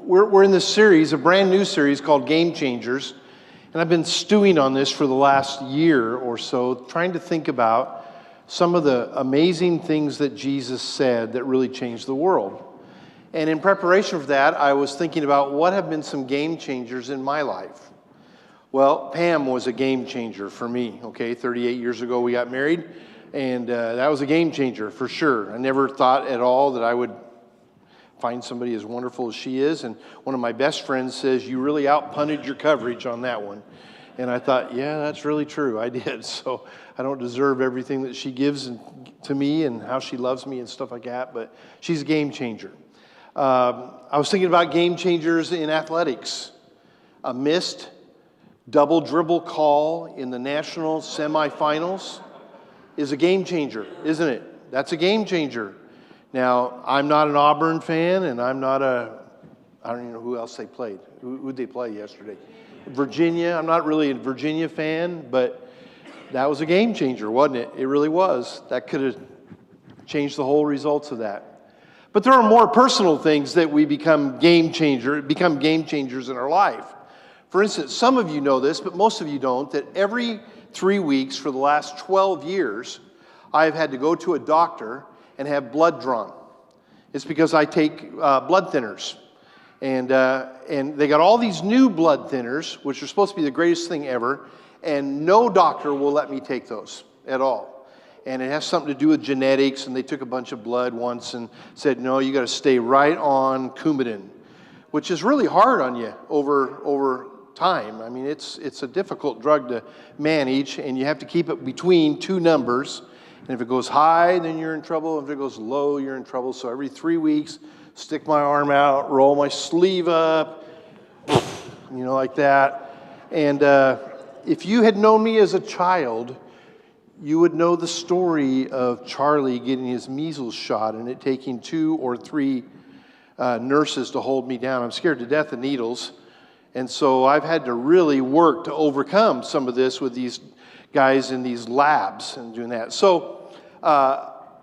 we're in this series, a brand new series called GameChangers, and I've been stewing on this for the last year or so, trying to think about some of the amazing things that Jesus said that really changed the world. And in preparation for that, I was thinking about what have been some game changers in my life. Well, Pam was a game changer for me, okay? 38 years ago we got married, and that was a game changer for sure. I never thought at all that I would find somebody as wonderful as she is, and one of my best friends says, you really outpunted your coverage on that one. And I thought, yeah, that's really true. I did. So I don't deserve everything that she gives to me and how she loves me and stuff like that, but she's a game changer. I was thinking about game changers in athletics. A missed double dribble call in the national semifinals is a game changer, isn't it? That's a game changer. Now, I'm not an Auburn fan, and I don't even know who else they played. Who'd they play yesterday? Virginia. I'm not really a Virginia fan, but that was a game changer, wasn't it? It really was. That could have changed the whole results of that. But there are more personal things that we become game changers in our life. For instance, some of you know this, but most of you don't, that every 3 weeks for the last 12 years, I've had to go to a doctor and have blood drawn. It's because I take blood thinners. And they got all these new blood thinners, which are supposed to be the greatest thing ever, and no doctor will let me take those at all. And it has something to do with genetics, and they took a bunch of blood once and said, no, you got to stay right on Coumadin, which is really hard on you over time. I mean, it's a difficult drug to manage, and you have to keep it between two numbers. And if it goes high, then you're in trouble. If it goes low, you're in trouble. So every 3 weeks, stick my arm out, roll my sleeve up, like that. And if you had known me as a child, you would know the story of Charlie getting his measles shot and it taking 2 or 3 nurses to hold me down. I'm scared to death of needles. And so I've had to really work to overcome some of this with these guys in these labs and doing that. So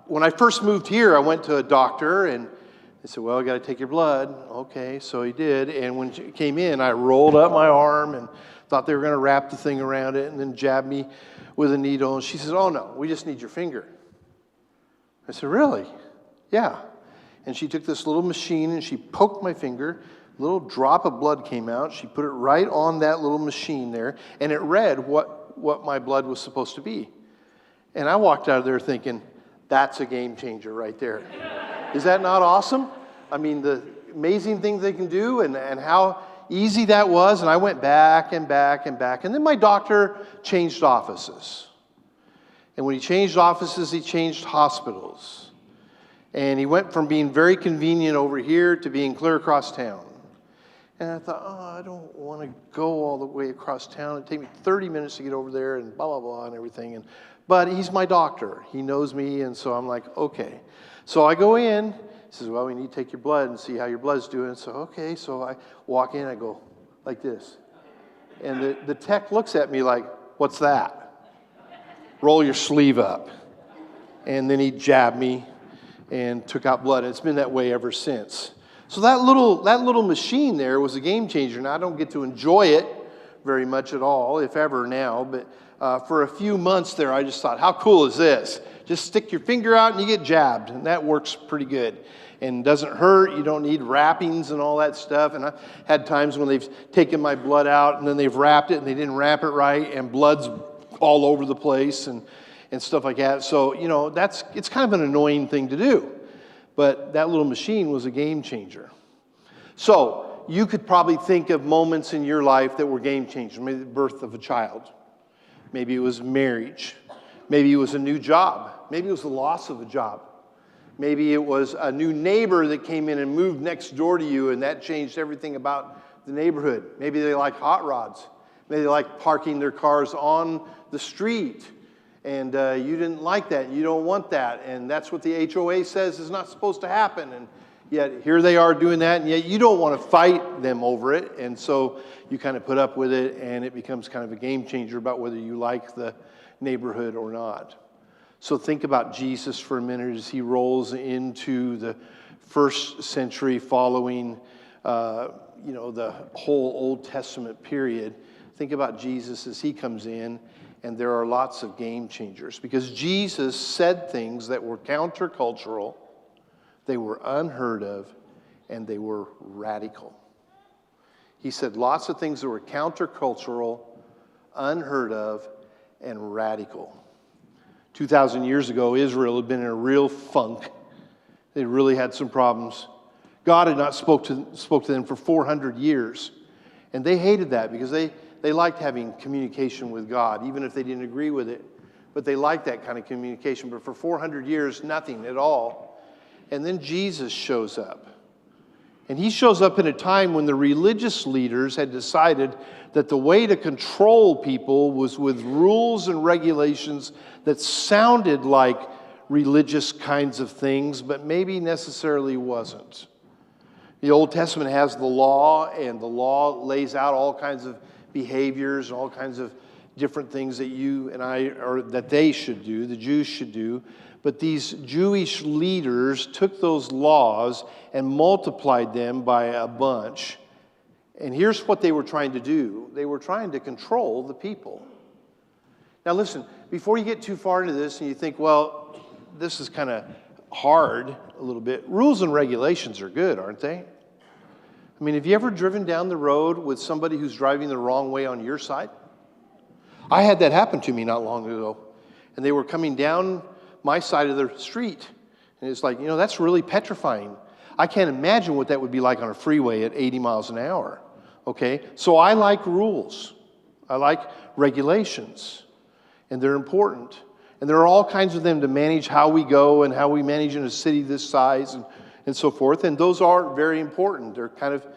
when I first moved here, I went to a doctor and they said, well, I got to take your blood. Okay, so he did. And when she came in, I rolled up my arm and thought they were going to wrap the thing around it and then jab me with a needle. And she says, oh, no, we just need your finger. I said, really? Yeah. And she took this little machine and she poked my finger. A little drop of blood came out. She put it right on that little machine there, and it read what my blood was supposed to be. And I walked out of there thinking, that's a game changer right there. Is that not awesome? I mean, the amazing things they can do and how easy that was. And I went back and back and back. And then my doctor changed offices. And when he changed offices, he changed hospitals. And he went from being very convenient over here to being clear across town. And I thought, I don't want to go all the way across town. It'd take me 30 minutes to get over there and blah, blah, blah and everything. But he's my doctor. He knows me, and so I'm like, okay. So I go in. He says, well, we need to take your blood and see how your blood's doing. So, okay. So I walk in. I go like this. And the tech looks at me like, what's that? Roll your sleeve up. And then he jabbed me and took out blood. And it's been that way ever since. So that little machine there was a game changer. Now, I don't get to enjoy it very much at all, if ever now. But for a few months there, I just thought, how cool is this? Just stick your finger out and you get jabbed. And that works pretty good. And doesn't hurt. You don't need wrappings and all that stuff. And I've had times when they've taken my blood out and then they've wrapped it and they didn't wrap it right. And blood's all over the place and stuff like that. So, it's kind of an annoying thing to do. But that little machine was a game changer. So you could probably think of moments in your life that were game changers. Maybe the birth of a child. Maybe it was marriage. Maybe it was a new job. Maybe it was the loss of a job. Maybe it was a new neighbor that came in and moved next door to you, and that changed everything about the neighborhood. Maybe they like hot rods. Maybe they like parking their cars on the street. And you didn't like that. You don't want that. And that's what the HOA says is not supposed to happen. And yet here they are doing that. And yet you don't want to fight them over it. And so you kind of put up with it. And it becomes kind of a game changer about whether you like the neighborhood or not. So think about Jesus for a minute as he rolls into the first century following the whole Old Testament period. Think about Jesus as he comes in, and there are lots of game changers because Jesus said things that were countercultural, they were unheard of, and they were radical. He said lots of things that were countercultural, unheard of, and radical. 2,000 years ago, Israel had been in a real funk. They really had some problems. God had not spoke to them for 400 years. And they hated that because they liked having communication with God, even if they didn't agree with it. But they liked that kind of communication. But for 400 years, nothing at all. And then Jesus shows up. And he shows up in a time when the religious leaders had decided that the way to control people was with rules and regulations that sounded like religious kinds of things, but maybe necessarily wasn't. The Old Testament has the law, and the law lays out all kinds of behaviors, all kinds of different things that you and I, or that they should do, the Jews should do. But these Jewish leaders took those laws and multiplied them by a bunch. And here's what they were trying to do. They were trying to control the people. Now listen, before you get too far into this and you think, well, this is kind of hard a little bit, rules and regulations are good, aren't they? I mean, have you ever driven down the road with somebody who's driving the wrong way on your side? I had that happen to me not long ago. And they were coming down my side of the street. And it's like, that's really petrifying. I can't imagine what that would be like on a freeway at 80 miles an hour. Okay? So I like rules. I like regulations. And they're important. And there are all kinds of them to manage how we go and how we manage in a city this size and so forth. And those are very important. They're kind of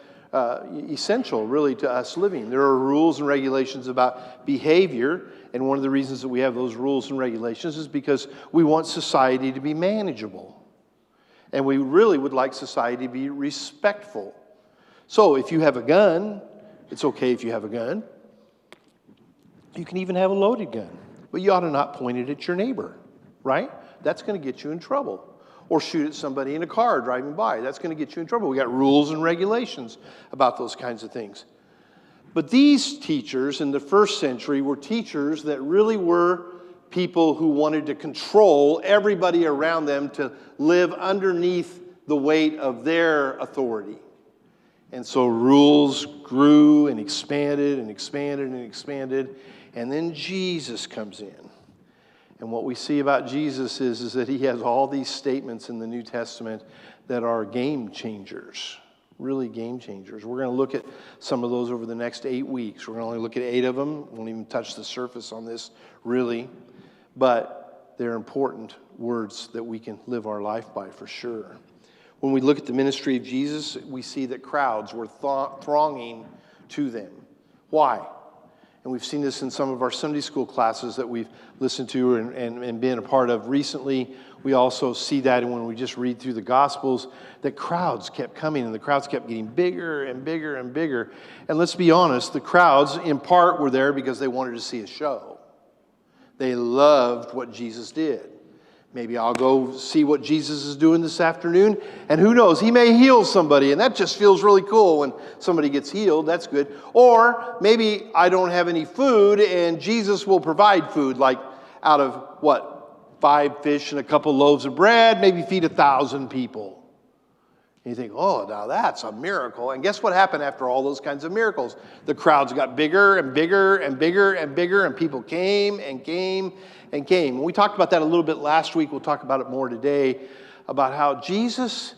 essential, really, to us living. There are rules and regulations about behavior. And one of the reasons that we have those rules and regulations is because we want society to be manageable. And we really would like society to be respectful. So if you have a gun, it's okay if you have a gun. You can even have a loaded gun. But you ought to not point it at your neighbor, right? That's going to get you in trouble. Or shoot at somebody in a car driving by. That's going to get you in trouble. We got rules and regulations about those kinds of things. But these teachers in the first century were teachers that really were people who wanted to control everybody around them to live underneath the weight of their authority. And so rules grew and expanded and expanded and expanded. And then Jesus comes in. And what we see about Jesus is that he has all these statements in the New Testament that are game changers. Really game changers. We're going to look at some of those over the next 8 weeks. We're going to only look at 8 of them. We won't even touch the surface on this, really. But they're important words that we can live our life by for sure. When we look at the ministry of Jesus, we see that crowds were thronging to them. Why? And we've seen this in some of our Sunday school classes that we've listened to and been a part of recently. We also see that when we just read through the Gospels, that crowds kept coming and the crowds kept getting bigger and bigger and bigger. And let's be honest, the crowds in part were there because they wanted to see a show. They loved what Jesus did. Maybe I'll go see what Jesus is doing this afternoon, and who knows, he may heal somebody, and that just feels really cool when somebody gets healed. That's good. Or maybe I don't have any food, and Jesus will provide food, like out of, 5 fish and a couple loaves of bread, maybe feed 1,000 people. And you think, oh, now that's a miracle. And guess what happened after all those kinds of miracles? The crowds got bigger and bigger and bigger and bigger, and people came and came and came. And we talked about that a little bit last week. We'll talk about it more today, about how Jesus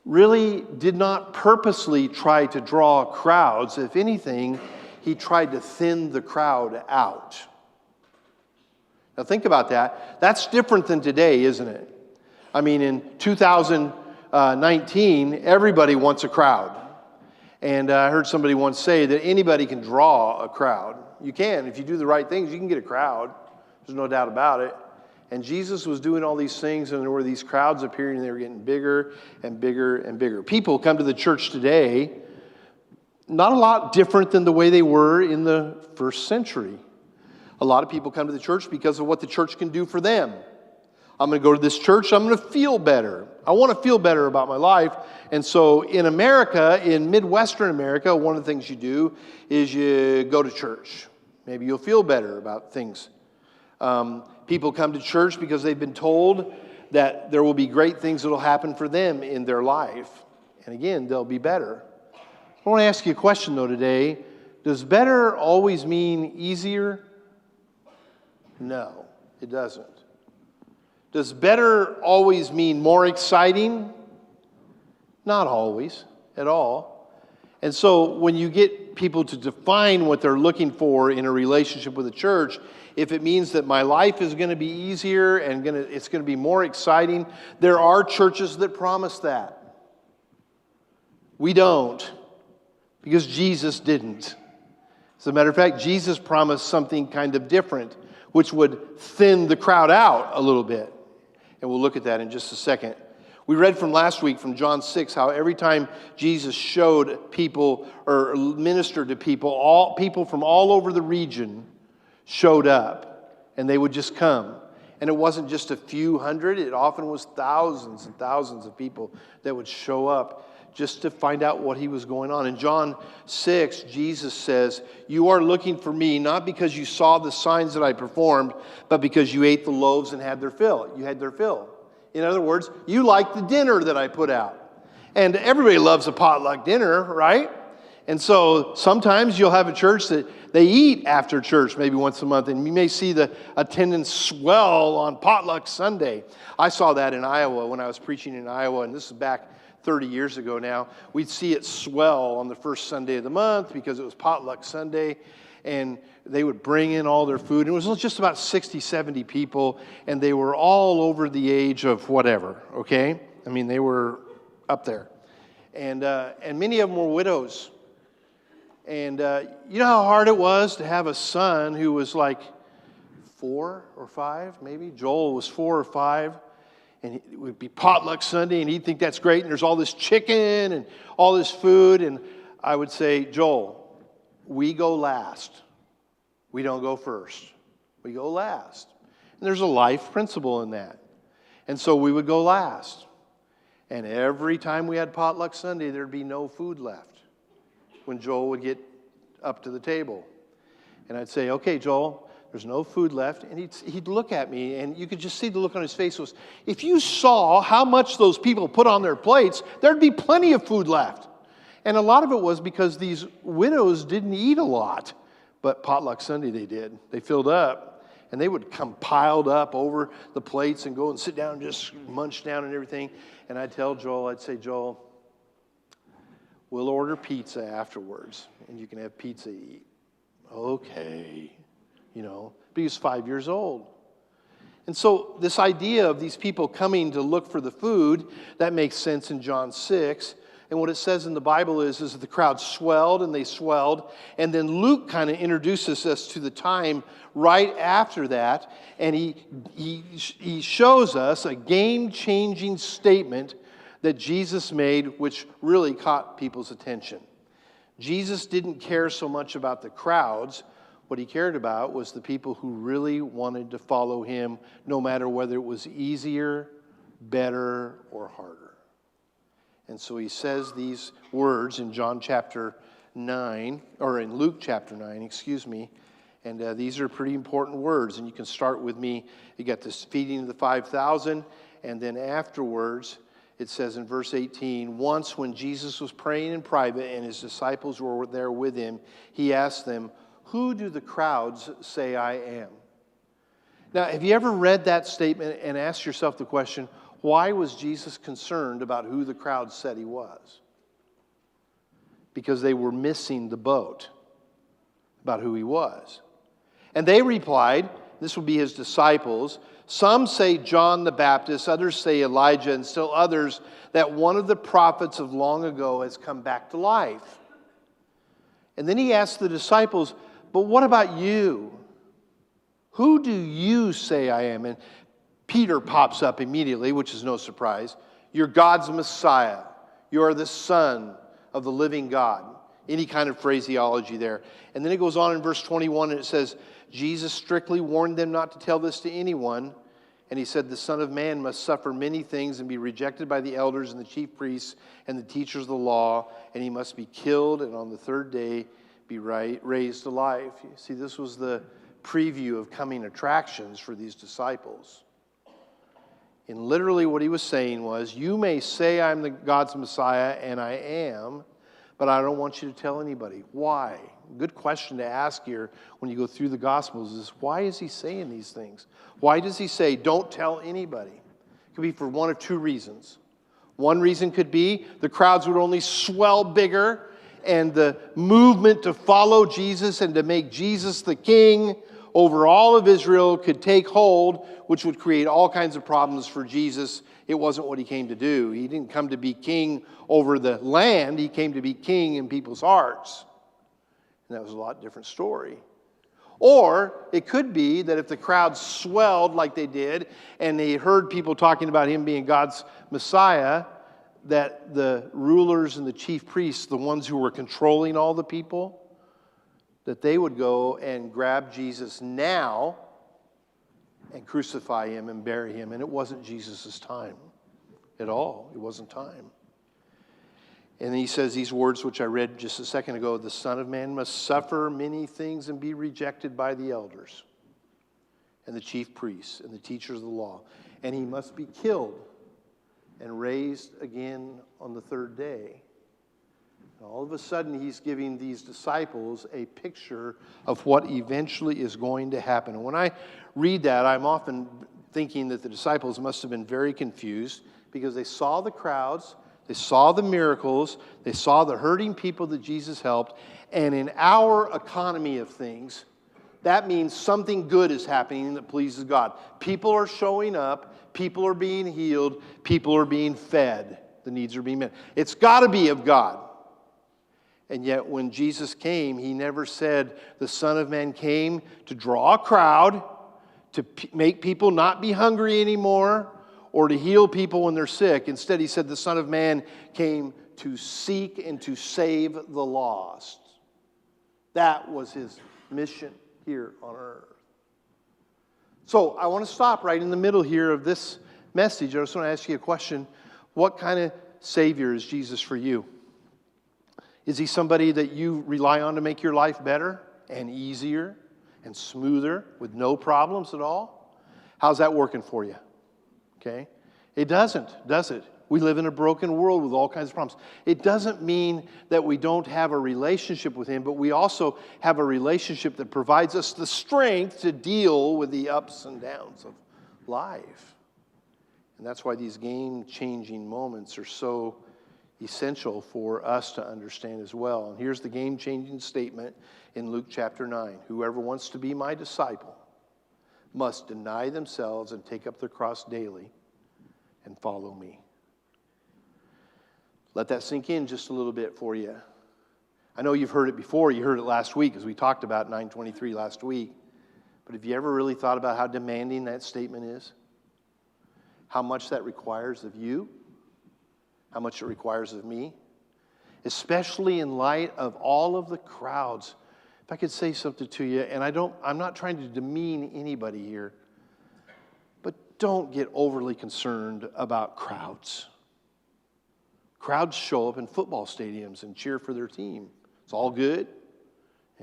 really did not purposely try to draw crowds. If anything, he tried to thin the crowd out. Now think about that. That's different than today, isn't it? I mean, in 2019, everybody wants a crowd. And I heard somebody once say that anybody can draw a crowd. You can. If you do the right things, you can get a crowd. There's no doubt about it. And Jesus was doing all these things, and there were these crowds appearing, and they were getting bigger and bigger and bigger. People come to the church today, not a lot different than the way they were in the first century. A lot of people come to the church because of what the church can do for them. I'm going to go to this church. I'm going to feel better. I want to feel better about my life. And so in America, in Midwestern America, one of the things you do is you go to church. Maybe you'll feel better about things. People come to church because they've been told that there will be great things that will happen for them in their life. And again, they'll be better. I want to ask you a question, though, today. Does better always mean easier? No, it doesn't. Does better always mean more exciting? Not always, at all. And so when you get people to define what they're looking for in a relationship with a church, if it means that my life is going to be easier and it's going to be more exciting, there are churches that promise that. We don't, because Jesus didn't. As a matter of fact, Jesus promised something kind of different, which would thin the crowd out a little bit. And we'll look at that in just a second. We read from last week from John 6 how every time Jesus showed people or ministered to people, all people from all over the region showed up, and they would just come. And it wasn't just a few hundred, it often was thousands and thousands of people that would show up just to find out what he was going on. In John 6, Jesus says, "You are looking for me not because you saw the signs that I performed, but because you ate the loaves and had their fill." You had their fill. In other words, you liked the dinner that I put out. And everybody loves a potluck dinner, right? And so sometimes you'll have a church that they eat after church maybe once a month, and you may see the attendance swell on Potluck Sunday. I saw that in Iowa when I was preaching in Iowa, and this is back 30 years ago now. We'd see it swell on the first Sunday of the month because it was Potluck Sunday, and they would bring in all their food. It was just about 60, 70 people, and they were all over the age of whatever, okay? I mean, they were up there. And many of them were widows. And you know how hard it was to have a son who was like 4 or 5, maybe? Joel was 4 or 5. And it would be Potluck Sunday, and he'd think that's great, and there's all this chicken and all this food. And I would say, Joel, we go last. We don't go first. We go last. And there's a life principle in that. And so we would go last. And every time we had Potluck Sunday, there'd be no food left when Joel would get up to the table. And I'd say, okay, Joel, there's no food left. And he'd look at me, and you could just see the look on his face was, if you saw how much those people put on their plates, there'd be plenty of food left. And a lot of it was because these widows didn't eat a lot. But Potluck Sunday they did. They filled up, and they would come piled up over the plates and go and sit down and just munch down and everything. And I'd tell Joel, I'd say, Joel, we'll order pizza afterwards, and you can have pizza to eat. Okay. But he was 5 years old. And so this idea of these people coming to look for the food, that makes sense in John 6. And what it says in the Bible is that the crowd swelled and they swelled. And then Luke kind of introduces us to the time right after that. And he shows us a game-changing statement that Jesus made, which really caught people's attention. Jesus didn't care so much about the crowds. What he cared about was the people who really wanted to follow him, no matter whether it was easier, better, or harder. And so he says these words in John chapter 9, or in Luke chapter 9, excuse me. And these are pretty important words. And you can start with me. You got this feeding of the 5,000. And then afterwards, it says in verse 18, once when Jesus was praying in private and his disciples were there with him, he asked them, who do the crowds say I am? Now, have you ever read that statement and asked yourself the question, why was Jesus concerned about who the crowd said he was? Because they were missing the boat about who he was. And they replied, this would be his disciples, some say John the Baptist, others say Elijah, and still others that one of the prophets of long ago has come back to life. And then he asked the disciples, but what about you? Who do you say I am? And Peter pops up immediately, which is no surprise. You're God's Messiah. You are the Son of the living God. Any kind of phraseology there. And then it goes on in verse 21 and it says, Jesus strictly warned them not to tell this to anyone. And he said, the Son of Man must suffer many things and be rejected by the elders and the chief priests and the teachers of the law, and he must be killed and on the third day be raised to life. You see, this was the preview of coming attractions for these disciples. And literally what he was saying was, you may say I'm God's Messiah, and I am, but I don't want you to tell anybody. Why? Good question to ask here when you go through the Gospels is, why is he saying these things? Why does he say, don't tell anybody? It could be for one of two reasons. One reason could be the crowds would only swell bigger, and the movement to follow Jesus and to make Jesus the king over all of Israel could take hold, which would create all kinds of problems for Jesus. It wasn't what he came to do. He didn't come to be king over the land. He came to be king in people's hearts. And that was a lot different story. Or it could be that if the crowd swelled like they did, and they heard people talking about him being God's Messiah, that the rulers and the chief priests, the ones who were controlling all the people, that they would go and grab Jesus now and crucify him and bury him. And it wasn't Jesus' time at all. It wasn't time. And he says these words, which I read just a second ago, the Son of Man must suffer many things and be rejected by the elders and the chief priests and the teachers of the law. And he must be killed and raised again on the third day. And all of a sudden, he's giving these disciples a picture of what eventually is going to happen. And when I read that, I'm often thinking that the disciples must have been very confused because they saw the crowds, they saw the miracles, they saw the hurting people that Jesus helped, and in our economy of things, that means something good is happening that pleases God. People are showing up, people are being healed, people are being fed, the needs are being met. It's got to be of God. And yet when Jesus came, he never said the Son of Man came to draw a crowd, to make people not be hungry anymore, or to heal people when they're sick. Instead, he said the Son of Man came to seek and to save the lost. That was his mission here on earth. So I want to stop right in the middle here of this message. I just want to ask you a question. What kind of Savior is Jesus for you? Is he somebody that you rely on to make your life better and easier and smoother with no problems at all? How's that working for you? Okay? It doesn't, does it? We live in a broken world with all kinds of problems. It doesn't mean that we don't have a relationship with him, but we also have a relationship that provides us the strength to deal with the ups and downs of life. And that's why these game-changing moments are so essential for us to understand as well. And here's the game-changing statement in Luke chapter 9. Whoever wants to be my disciple must deny themselves and take up their cross daily and follow me. Let that sink in just a little bit for you. I know you've heard it before. You heard it last week as we talked about 9:23 last week. But have you ever really thought about how demanding that statement is? How much that requires of you? How much it requires of me? Especially in light of all of the crowds. If I could say something to you, and I'm not trying to demean anybody here, but don't get overly concerned about crowds. Crowds show up in football stadiums and cheer for their team. It's all good.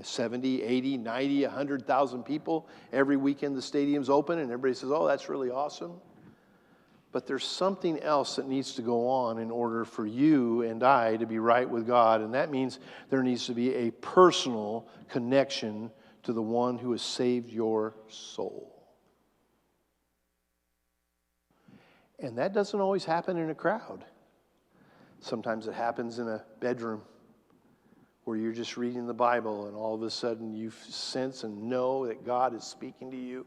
70, 80, 90, 100,000 people. Every weekend the stadium's open and everybody says, oh, that's really awesome. But there's something else that needs to go on in order for you and I to be right with God. And that means there needs to be a personal connection to the one who has saved your soul. And that doesn't always happen in a crowd. Sometimes it happens in a bedroom where you're just reading the Bible and all of a sudden you sense and know that God is speaking to you.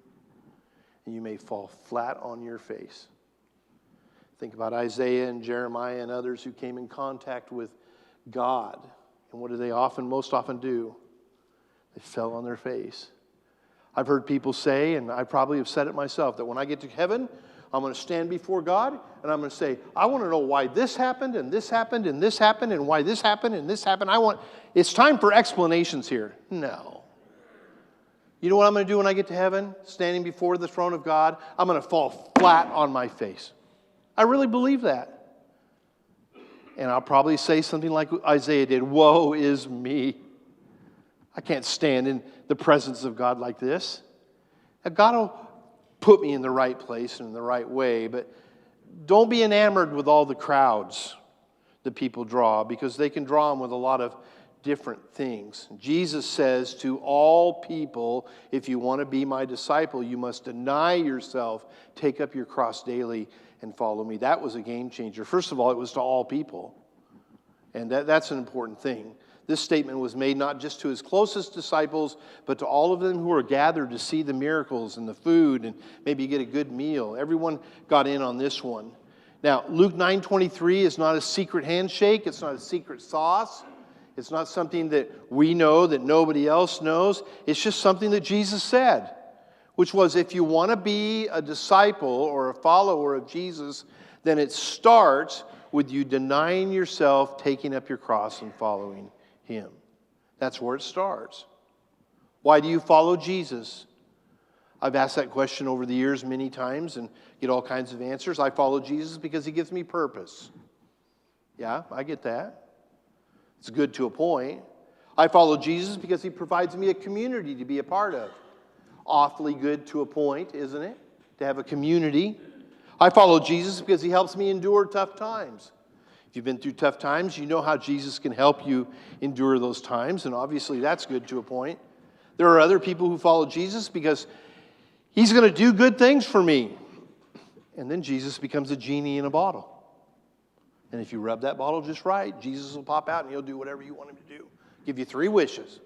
And you may fall flat on your face. Think about Isaiah and Jeremiah and others who came in contact with God. And what do they most often do? They fell on their face. I've heard people say, and I probably have said it myself, that when I get to heaven, I'm going to stand before God, and I'm going to say, I want to know why this happened, and this happened, and this happened, and why this happened, and this happened. It's time for explanations here. No. You know what I'm going to do when I get to heaven, standing before the throne of God? I'm going to fall flat on my face. I really believe that. And I'll probably say something like Isaiah did, woe is me. I can't stand in the presence of God like this. Now, God will put me in the right place and in the right way, but don't be enamored with all the crowds that people draw, because they can draw them with a lot of different things. Jesus says to all people, if you want to be my disciple, you must deny yourself, take up your cross daily, and follow me. That was a game changer. First of all, it was to all people. And that's an important thing. This statement was made not just to his closest disciples, but to all of them who were gathered to see the miracles and the food and maybe get a good meal. Everyone got in on this one. Now, Luke 9:23 is not a secret handshake. It's not a secret sauce. It's not something that we know that nobody else knows. It's just something that Jesus said, which was, if you want to be a disciple or a follower of Jesus, then it starts with you denying yourself, taking up your cross, and following him. That's where it starts. Why do you follow Jesus? I've asked that question over the years many times and get all kinds of answers. I follow Jesus because he gives me purpose. Yeah, I get that. It's good to a point. I follow Jesus because he provides me a community to be a part of. Awfully good to a point, isn't it? To have a community. I follow Jesus because he helps me endure tough times. If you've been through tough times, you know how Jesus can help you endure those times, and obviously that's good to a point. There are other people who follow Jesus because he's going to do good things for me. And then Jesus becomes a genie in a bottle. And if you rub that bottle just right, Jesus will pop out and he'll do whatever you want him to do. Give you 3 wishes.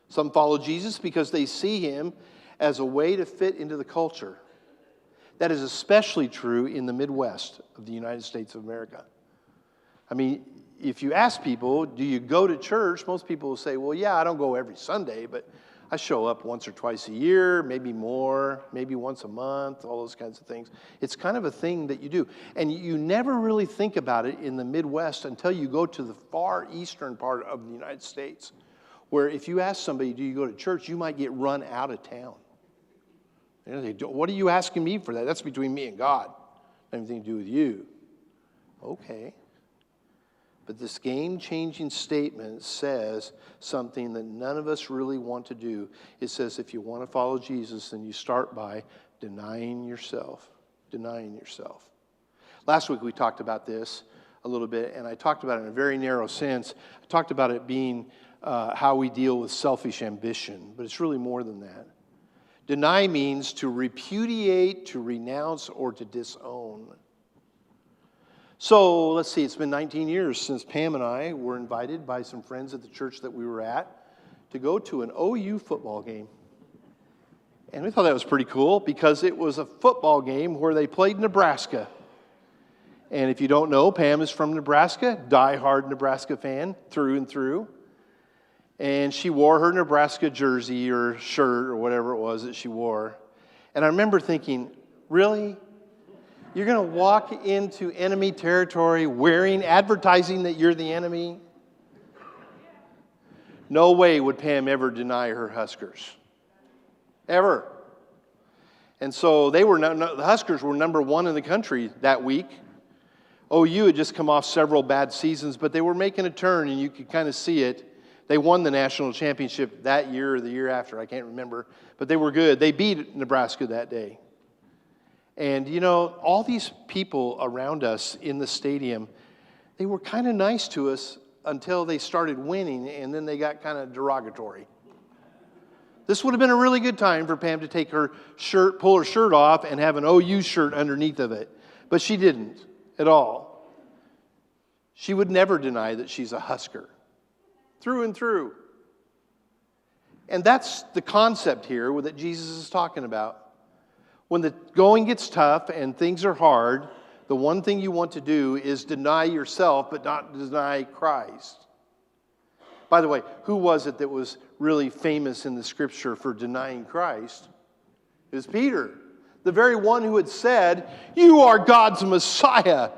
Some follow Jesus because they see him as a way to fit into the culture. That is especially true in the Midwest of the United States of America. I mean, if you ask people, do you go to church? Most people will say, well, yeah, I don't go every Sunday, but I show up once or twice a year, maybe more, maybe once a month, all those kinds of things. It's kind of a thing that you do. And you never really think about it in the Midwest until you go to the far eastern part of the United States, where if you ask somebody, do you go to church, you might get run out of town. What are you asking me for that? That's between me and God. Anything to do with you. Okay. But this game-changing statement says something that none of us really want to do. It says if you want to follow Jesus, then you start by denying yourself. Denying yourself. Last week we talked about this a little bit, and I talked about it in a very narrow sense. I talked about it being how we deal with selfish ambition, but it's really more than that. Deny means to repudiate, to renounce, or to disown. So, let's see, it's been 19 years since Pam and I were invited by some friends at the church that we were at to go to an OU football game. And we thought that was pretty cool because it was a football game where they played Nebraska. And if you don't know, Pam is from Nebraska, die-hard Nebraska fan through and through. And she wore her Nebraska jersey or shirt or whatever it was that she wore. And I remember thinking, really? You're going to walk into enemy territory advertising that you're the enemy? No way would Pam ever deny her Huskers. Ever. And so the Huskers were number 1 in the country that week. OU had just come off several bad seasons, but they were making a turn, and you could kind of see it. They won the national championship that year or the year after, I can't remember. But they were good. They beat Nebraska that day. And, you know, all these people around us in the stadium, they were kind of nice to us until they started winning, and then they got kind of derogatory. This would have been a really good time for Pam to take her shirt, pull her shirt off, and have an OU shirt underneath of it. But she didn't at all. She would never deny that she's a Husker. Through and through. And that's the concept here that Jesus is talking about. When the going gets tough and things are hard, the one thing you want to do is deny yourself, but not deny Christ. By the way, who was it that was really famous in the scripture for denying Christ? It was Peter, the very one who had said, "You are God's Messiah."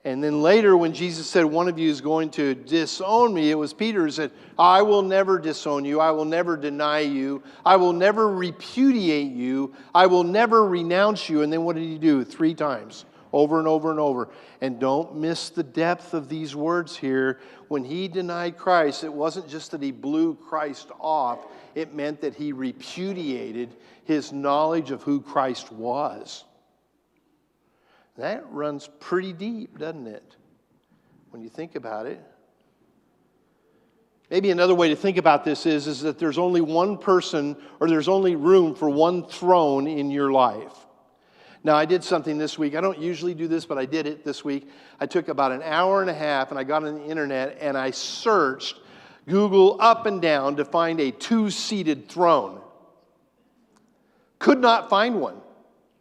And then later when Jesus said, one of you is going to disown me, it was Peter who said, I will never disown you. I will never deny you. I will never repudiate you. I will never renounce you. And then what did he do? 3 times, over and over and over. And don't miss the depth of these words here. When he denied Christ, it wasn't just that he blew Christ off. It meant that he repudiated his knowledge of who Christ was. That runs pretty deep, doesn't it? When you think about it. Maybe another way to think about this is that there's only one person, or there's only room for one throne in your life. Now, I did something this week. I don't usually do this, but I did it this week. I took about an hour and a half, and I got on the internet, and I searched Google up and down to find a 2-seated throne. Could not find one.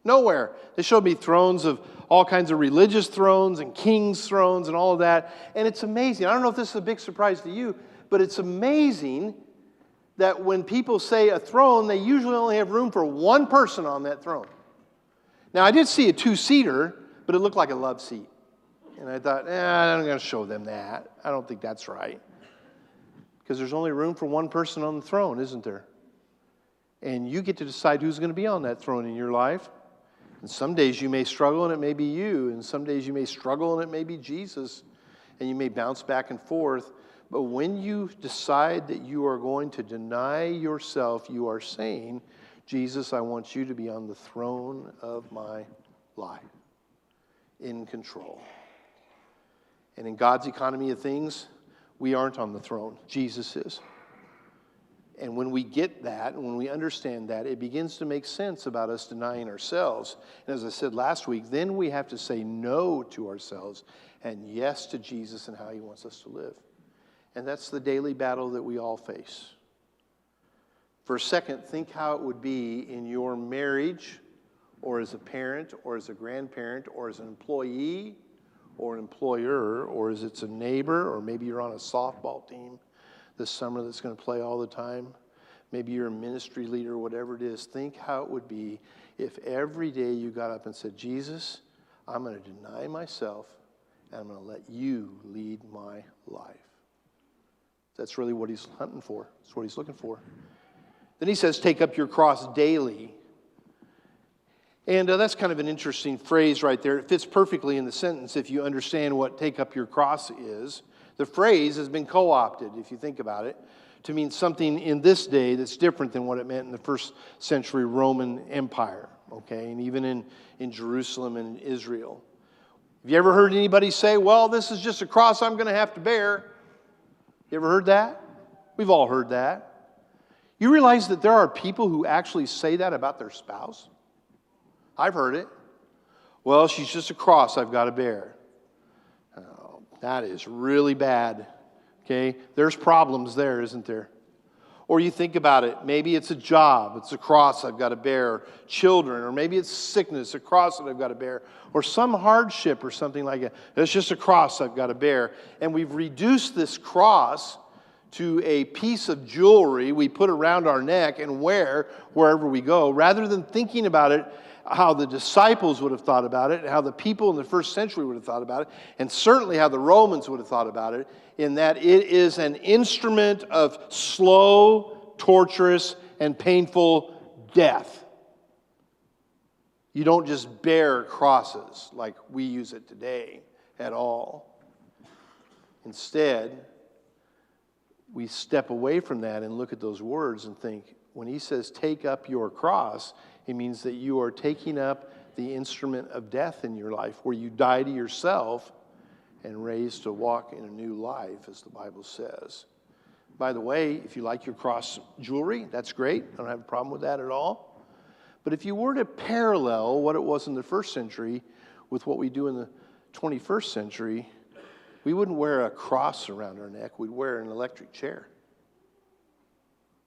Nowhere. They showed me thrones of all kinds of religious thrones and kings' thrones and all of that. And it's amazing. I don't know if this is a big surprise to you, but it's amazing that when people say a throne, they usually only have room for one person on that throne. Now, I did see a 2-seater, but it looked like a love seat. And I thought, I'm not going to show them that. I don't think that's right. Because there's only room for one person on the throne, isn't there? And you get to decide who's going to be on that throne in your life. And some days you may struggle and it may be you. And some days you may struggle and it may be Jesus. And you may bounce back and forth. But when you decide that you are going to deny yourself, you are saying, Jesus, I want you to be on the throne of my life, in control. And in God's economy of things, we aren't on the throne. Jesus is. And when we get that, and when we understand that, it begins to make sense about us denying ourselves. And as I said last week, then we have to say no to ourselves and yes to Jesus and how he wants us to live. And that's the daily battle that we all face. For a second, think how it would be in your marriage, or as a parent, or as a grandparent, or as an employee, or an employer, or as it's a neighbor, or maybe you're on a softball team this summer that's going to play all the time. Maybe you're a ministry leader, whatever it is. Think how it would be if every day you got up and said, Jesus, I'm going to deny myself, and I'm going to let you lead my life. That's really what he's hunting for. That's what he's looking for. Then he says, take up your cross daily. And that's kind of an interesting phrase right there. It fits perfectly in the sentence if you understand what take up your cross is. The phrase has been co-opted, if you think about it, to mean something in this day that's different than what it meant in the first century Roman Empire, okay, and even in Jerusalem and Israel. Have you ever heard anybody say, well, this is just a cross I'm going to have to bear? You ever heard that? We've all heard that. You realize that there are people who actually say that about their spouse? I've heard it. Well, she's just a cross I've got to bear. Oh, that is really bad. Okay? There's problems there, isn't there? Or you think about it. Maybe it's a job. It's a cross I've got to bear. Children. Or maybe it's sickness. A cross that I've got to bear. Or some hardship or something like that. It's just a cross I've got to bear. And we've reduced this cross to a piece of jewelry we put around our neck and wear wherever we go, rather than thinking about it how the disciples would have thought about it, and how the people in the first century would have thought about it, and certainly how the Romans would have thought about it, in that it is an instrument of slow, torturous, and painful death. You don't just bear crosses like we use it today at all. Instead, we step away from that and look at those words and think, when he says take up your cross, it means that you are taking up the instrument of death in your life, where you die to yourself and raised to walk in a new life, as the Bible says. By the way, if you like your cross jewelry, that's great. I don't have a problem with that at all. But if you were to parallel what it was in the first century with what we do in the 21st century, we wouldn't wear a cross around our neck. We'd wear an electric chair.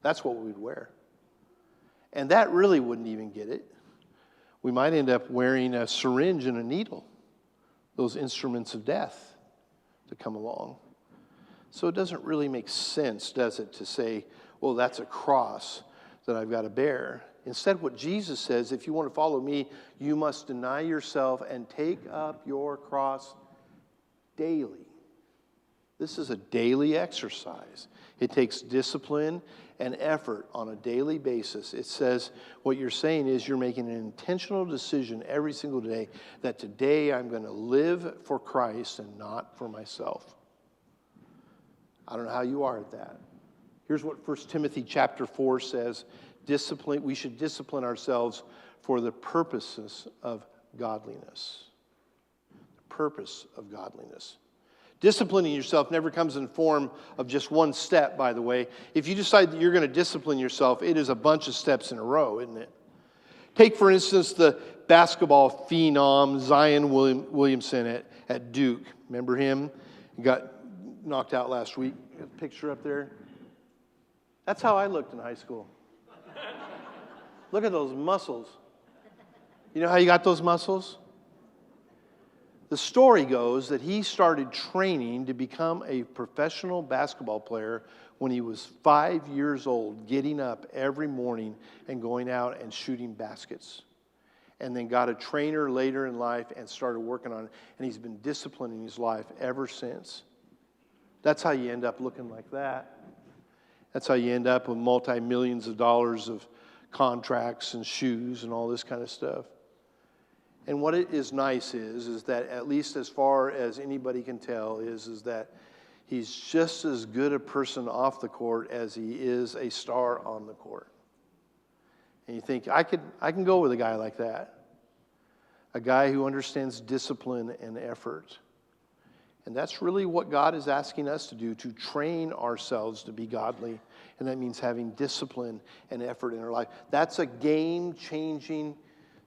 That's what we'd wear. And that really wouldn't even get it. We might end up wearing a syringe and a needle, those instruments of death to come along. So it doesn't really make sense, does it, to say, well, that's a cross that I've got to bear. Instead, what Jesus says, if you want to follow me, you must deny yourself and take up your cross daily. This is a daily exercise. It takes discipline and effort on a daily basis. It says what you're saying is you're making an intentional decision every single day that today I'm going to live for Christ and not for myself. I don't know how you are at that. Here's what 1 Timothy chapter 4 says. We should discipline ourselves for the purposes of godliness. The purpose of godliness. Disciplining yourself never comes in the form of just one step, by the way. If you decide that you're going to discipline yourself, it is a bunch of steps in a row, isn't it? Take, for instance, the basketball phenom Zion Williamson at Duke. Remember him? He got knocked out last week. Got a picture up there. That's how I looked in high school. Look at those muscles. You know how you got those muscles? The story goes that he started training to become a professional basketball player when he was 5 years old, getting up every morning and going out and shooting baskets. And then got a trainer later in life and started working on it. And he's been disciplining his life ever since. That's how you end up looking like that. That's how you end up with multi-millions of dollars of contracts and shoes and all this kind of stuff. And what it is nice is that at least as far as anybody can tell is that he's just as good a person off the court as he is a star on the court. And you think, I can go with a guy like that. A guy who understands discipline and effort. And that's really what God is asking us to do, to train ourselves to be godly. And that means having discipline and effort in our life. That's a game-changing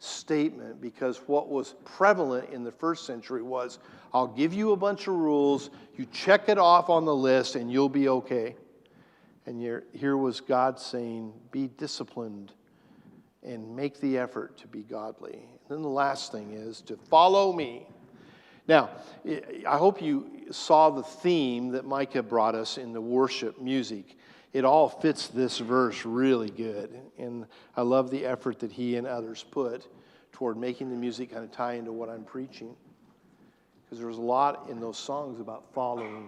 statement, because what was prevalent in the first century was, I'll give you a bunch of rules, you check it off on the list, and you'll be okay. And here was God saying, be disciplined and make the effort to be godly. And then the last thing is to follow me. Now, I hope you saw the theme that Micah brought us in the worship music. It all fits this verse really good. And I love the effort that he and others put toward making the music kind of tie into what I'm preaching. Because there's a lot in those songs about following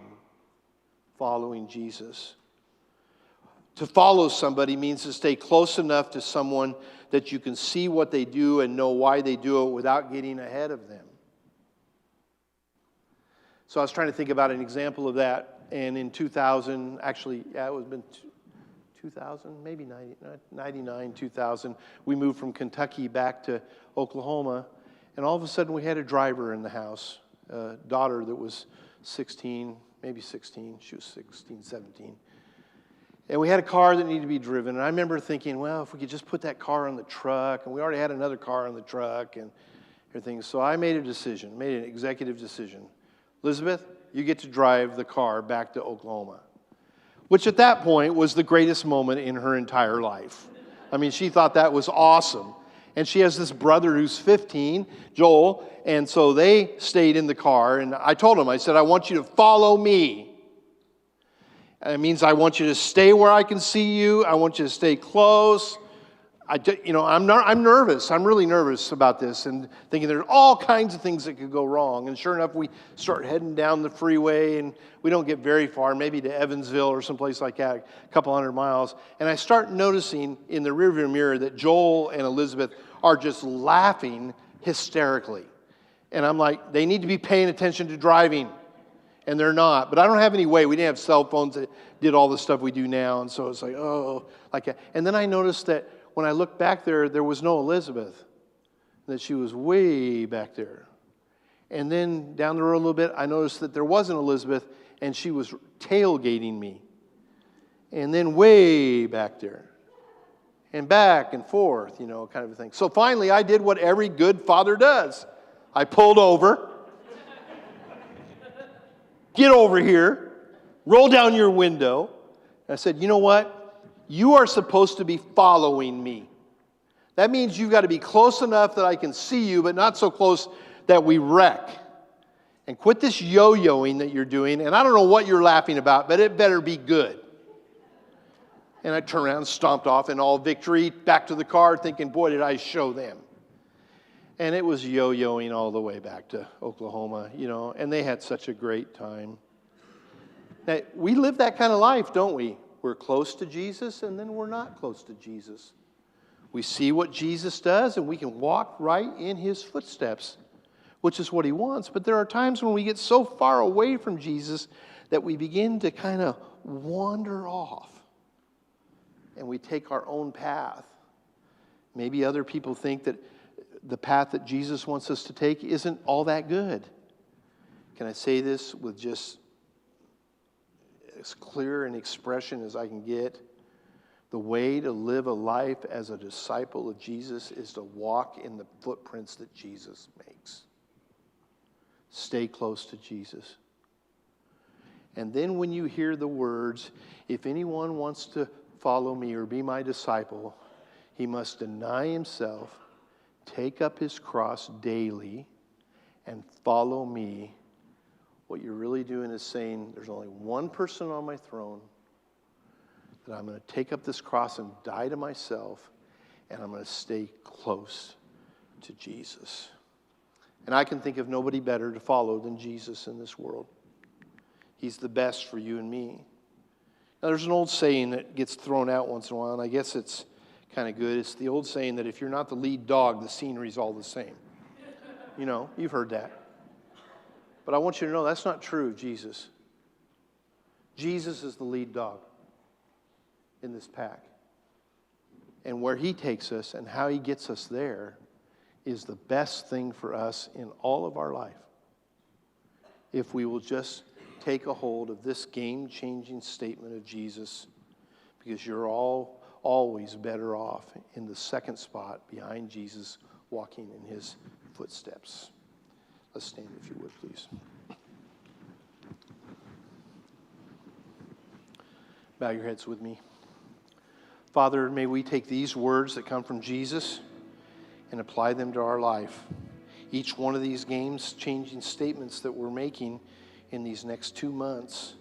Jesus. To follow somebody means to stay close enough to someone that you can see what they do and know why they do it without getting ahead of them. So I was trying to think about an example of that. And in 2000, actually, yeah, it was been 2000, maybe 99, 2000, we moved from Kentucky back to Oklahoma. And all of a sudden, we had a driver in the house, a daughter that was 16, maybe 16. She was 16, 17. And we had a car that needed to be driven. And I remember thinking, well, if we could just put that car on the truck. And we already had another car on the truck and everything. So I made an executive decision. Elizabeth, you get to drive the car back to Oklahoma. Which at that point was the greatest moment in her entire life. I mean, she thought that was awesome. And she has this brother who's 15, Joel, and so they stayed in the car. And I told him, I said, I want you to follow me. And it means I want you to stay where I can see you. I want you to stay close. I'm nervous. I'm really nervous about this and thinking there's all kinds of things that could go wrong. And sure enough, we start heading down the freeway and we don't get very far, maybe to Evansville or someplace like that, a couple hundred miles. And I start noticing in the rearview mirror that Joel and Elizabeth are just laughing hysterically. And I'm like, they need to be paying attention to driving. And they're not. But I don't have any way. We didn't have cell phones that did all the stuff we do now. And so it's like, and then I noticed that when I looked back there was no Elizabeth, that she was way back there. And then down the road a little bit, I noticed that there wasn't Elizabeth, and she was tailgating me. And then way back there. And back and forth, kind of a thing. So finally, I did what every good father does. I pulled over. Get over here. Roll down your window. And I said, you know what? You are supposed to be following me. That means you've got to be close enough that I can see you, but not so close that we wreck. And quit this yo-yoing that you're doing. And I don't know what you're laughing about, but it better be good. And I turned around and stomped off in all victory, back to the car, thinking, boy, did I show them. And it was yo-yoing all the way back to Oklahoma, and they had such a great time. Now, we live that kind of life, don't we? We're close to Jesus, and then we're not close to Jesus. We see what Jesus does, and we can walk right in his footsteps, which is what he wants. But there are times when we get so far away from Jesus that we begin to kind of wander off, and we take our own path. Maybe other people think that the path that Jesus wants us to take isn't all that good. Can I say this with just as clear an expression as I can get? The way to live a life as a disciple of Jesus is to walk in the footprints that Jesus makes. Stay close to Jesus. And then when you hear the words, if anyone wants to follow me or be my disciple, he must deny himself, take up his cross daily, and follow me. What you're really doing is saying, there's only one person on my throne, that I'm going to take up this cross and die to myself, and I'm going to stay close to Jesus. And I can think of nobody better to follow than Jesus in this world. He's the best for you and me. Now, there's an old saying that gets thrown out once in a while, and I guess it's kind of good. It's the old saying that if you're not the lead dog, the scenery's all the same. You've heard that. But I want you to know that's not true of Jesus. Jesus is the lead dog in this pack. And where he takes us and how he gets us there is the best thing for us in all of our life. If we will just take a hold of this game-changing statement of Jesus, because you're always better off in the second spot behind Jesus, walking in his footsteps. Let's stand if you would, please. Bow your heads with me. Father, may we take these words that come from Jesus and apply them to our life. Each one of these game-changing statements that we're making in these next 2 months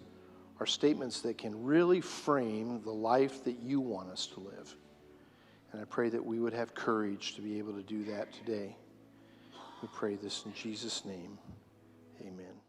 are statements that can really frame the life that you want us to live. And I pray that we would have courage to be able to do that today. We pray this in Jesus' name. Amen.